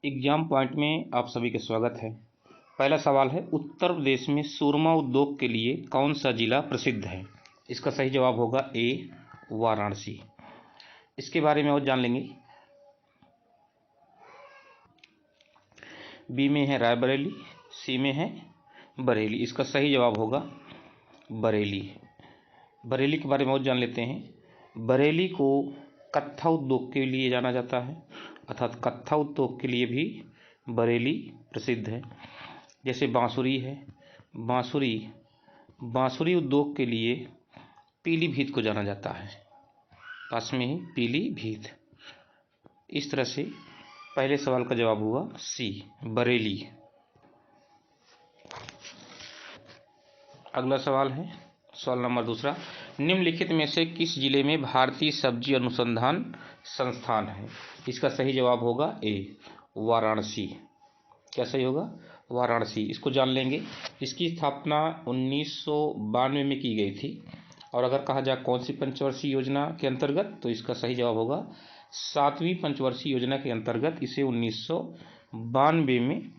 Exam point में आप सभी का स्वागत है। पहला सवाल है, उत्तर प्रदेश में सुरमा उद्योग के लिए कौन सा जिला प्रसिद्ध है? इसका सही जवाब होगा ए, वाराणसी। इसके बारे में और जान लेंगे। बी में है रायबरेली, सी में है बरेली। इसका सही जवाब होगा बरेली। बरेली के बारे में और जान लेते हैं। बरेली को कत्था उद्योग के लिए जाना जाता है, अर्थात कत्था उद्योग के लिए भी बरेली प्रसिद्ध है। जैसे बांसुरी है, बांसुरी उद्योग के लिए पीलीभीत को जाना जाता है, पास में ही पीलीभीत। इस तरह से पहले सवाल का जवाब हुआ सी, बरेली। अगला सवाल है, सवाल नंबर दूसरा, निम्नलिखित में से किस जिले में भारतीय सब्जी अनुसंधान संस्थान है? इसका सही जवाब होगा ए, वाराणसी। क्या सही होगा? वाराणसी। इसको जान लेंगे। इसकी स्थापना 1992 में की गई थी। और अगर कहा जाए कौन सी पंचवर्षीय योजना के अंतर्गत, तो इसका सही जवाब होगा 7वीं पंचवर्षीय योजना के अंतर्गत इसे 1992 में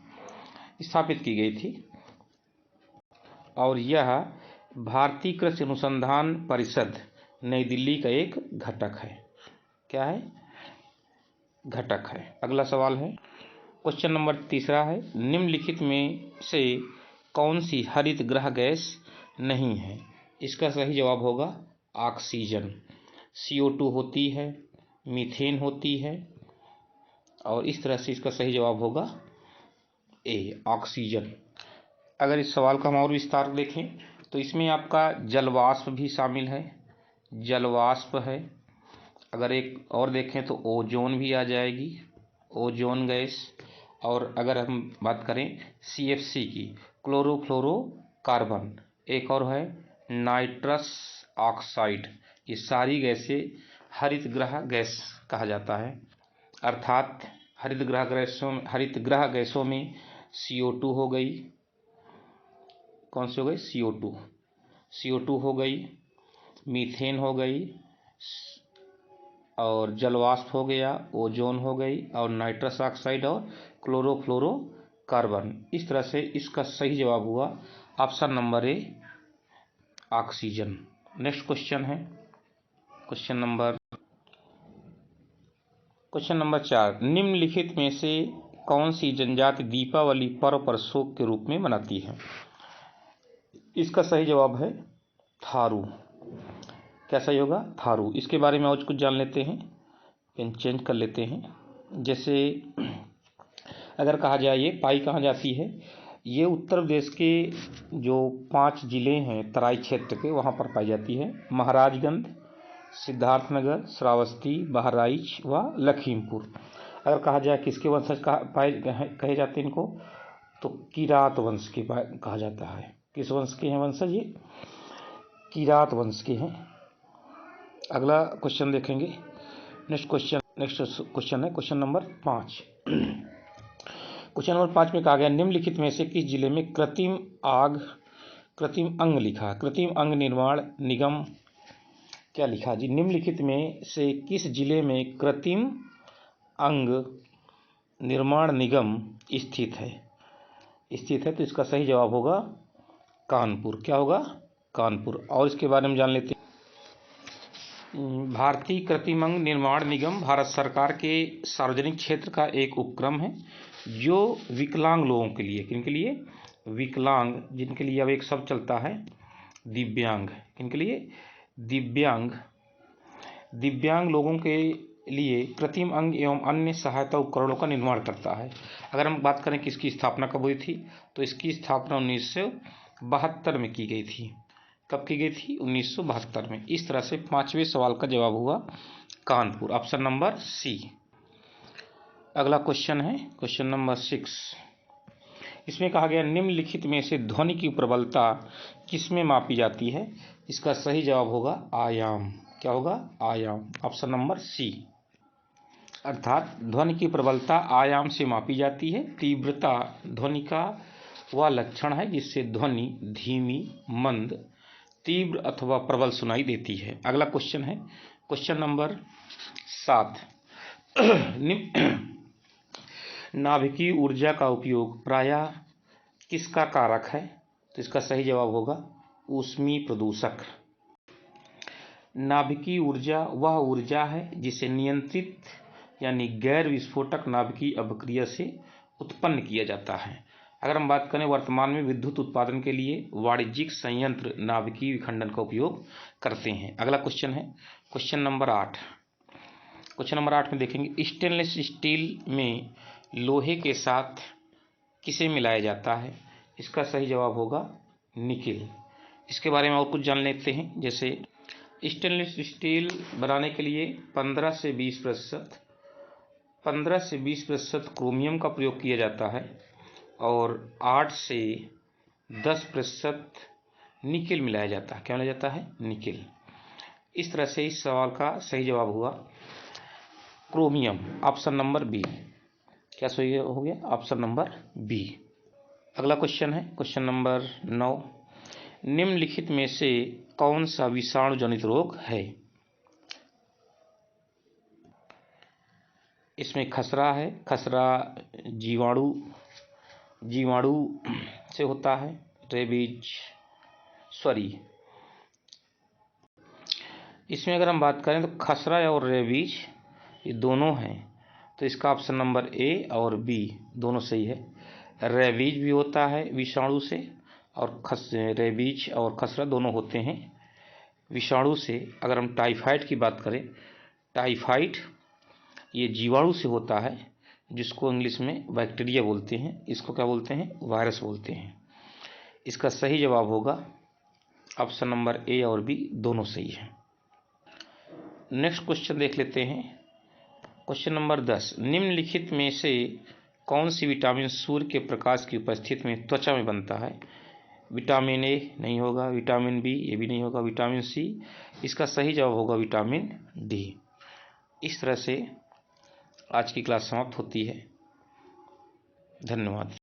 स्थापित की गई थी। और यह भारतीय कृषि अनुसंधान परिषद नई दिल्ली का एक घटक है। क्या है? घटक है। अगला सवाल है, क्वेश्चन नंबर तीसरा है, निम्नलिखित में से कौन सी हरित गृह गैस नहीं है? इसका सही जवाब होगा ऑक्सीजन। CO2 होती है, मीथेन होती है, और इस तरह से इसका सही जवाब होगा ए, ऑक्सीजन। अगर इस सवाल का हम और विस्तार देखें तो इसमें आपका जलवाष्प भी शामिल है, जलवाष्प है। अगर एक और देखें तो ओजोन भी आ जाएगी, ओजोन गैस। और अगर हम बात करें CFC की, क्लोरोफ्लोरोकार्बन, एक और है नाइट्रस ऑक्साइड। ये सारी गैसें हरित गृह गैस कहा जाता है। अर्थात हरित गृह गैसों में CO2 हो गई, कौन सी हो गई? CO2 हो गई, मीथेन हो गई, और जलवाष्प हो गया, ओजोन हो गई, और नाइट्रस ऑक्साइड और क्लोरोफ्लोरोकार्बन। इस तरह से इसका सही जवाब हुआ option number A, oxygen. Next question है क्वेश्चन नंबर 4, निम्नलिखित में से कौन सी जनजाति दीपावली पर्व पर शोक के रूप में मनाती है? इसका सही जवाब है थारू। क्या सही होगा? थारू। इसके बारे में और कुछ जान लेते हैं, पेन चेंज कर लेते हैं। जैसे अगर कहा जाए ये पाई कहाँ जाती है, ये उत्तर प्रदेश के जो 5 जिले हैं तराई क्षेत्र के, वहाँ पर पाई जाती है। महाराजगंज, सिद्धार्थनगर, श्रावस्ती, बहराइच व लखीमपुर। अगर कहा जाए किसके वंशज कहे जाते हैं इनको, तो किरात वंश के कहा जाता है। किस वंश के हैं वंशज? ये किरात वंश के हैं। अगला क्वेश्चन देखेंगे। नेक्स्ट क्वेश्चन है क्वेश्चन नंबर 5। क्वेश्चन नंबर 5 में कहा गया, निम्नलिखित में से किस जिले में कृत्रिम अंग लिखा? कृत्रिम अंग निर्माण निगम क्या लिखा जी? निम्नलिखित में से किस जिले में कृत्रिम अंग निर्माण निगम स्थित है? तो इसका सही जवाब होगा कानपुर। क्या होगा? कानपुर। और इसके बारे में जान लेते हैं। भारतीय कृत्रिम अंग निर्माण निगम भारत सरकार के सार्वजनिक क्षेत्र का एक उपक्रम है जो विकलांग लोगों के लिए, किनके लिए? विकलांग, जिनके लिए अब एक शब्द चलता है दिव्यांग। किनके लिए? दिव्यांग लोगों के लिए कृत्रिम अंग एवं अन्य सहायता उपकरणों का निर्माण करता है। अगर हम बात करें किसकी स्थापना कब हुई थी, तो इसकी स्थापना 1972 में की गई थी। कब की गई थी? 1972 में। इस तरह से 5वें सवाल का जवाब हुआ कानपुर, ऑप्शन नंबर सी। अगला क्वेश्चन है क्वेश्चन नंबर 6। इसमें कहा गया, निम्नलिखित में से ध्वनि की प्रबलता किसमें मापी जाती है? इसका सही जवाब होगा आयाम। क्या होगा? आयाम, ऑप्शन नंबर सी। अर्थात ध्वनि की प्रबलता आयाम से मापी जाती है। तीव्रता ध्वनि का वह लक्षण है जिससे ध्वनि धीमी, मंद, तीव्र अथवा प्रबल सुनाई देती है। अगला क्वेश्चन है क्वेश्चन नंबर 7। नाभिकीय ऊर्जा का उपयोग प्रायः किसका कारक है? तो इसका सही जवाब होगा ऊष्मीय प्रदूषक। नाभिकीय ऊर्जा वह ऊर्जा है जिसे नियंत्रित यानी गैर विस्फोटक नाभिकीय अपक्रिया से उत्पन्न किया जाता है। अगर हम बात करें वर्तमान में विद्युत उत्पादन के लिए वाणिज्यिक संयंत्र नाभिकीय विखंडन का उपयोग करते हैं। अगला क्वेश्चन है क्वेश्चन नंबर 8। क्वेश्चन नंबर 8 में देखेंगे स्टेनलेस स्टील में लोहे के साथ किसे मिलाया जाता है? इसका सही जवाब होगा निकेल। इसके बारे में और कुछ जान लेते हैं। जैसे स्टेनलेस स्टील बनाने के लिए 15 से 20% क्रोमियम का प्रयोग किया जाता है और 8 से 10% निकेल मिलाया जाता है। क्या मिलाया जाता है? निकेल। इस तरह से इस सवाल का सही जवाब हुआ क्रोमियम, ऑप्शन नंबर बी। क्या सही हो गया? Option number B. अगला क्वेश्चन है क्वेश्चन नंबर 9। निम्नलिखित में से कौन सा विषाणु जनित रोग है? इसमें खसरा है। खसरा जीवाणु से होता है। इसमें अगर हम बात करें तो खसरा और रेबीज ये दोनों हैं, तो इसका ऑप्शन नंबर ए और बी दोनों सही है। रेबीज भी होता है विषाणु से और रेबीज और खसरा दोनों होते हैं विषाणु से। अगर हम टाइफाइड की बात करें, टाइफाइड ये जीवाणु से होता है जिसको इंग्लिश में बैक्टीरिया बोलते हैं। इसको क्या बोलते हैं? वायरस बोलते हैं। इसका सही जवाब होगा ऑप्शन नंबर ए और बी दोनों सही है। नेक्स्ट क्वेश्चन देख लेते हैं क्वेश्चन नंबर 10। निम्नलिखित में से कौन सी विटामिन सूर्य के प्रकाश की उपस्थिति में त्वचा में बनता है? विटामिन ए नहीं होगा, विटामिन बी ये भी नहीं होगा, विटामिन सी। इसका सही जवाब होगा विटामिन डी। इस तरह से आज की क्लास समाप्त होती है। धन्यवाद।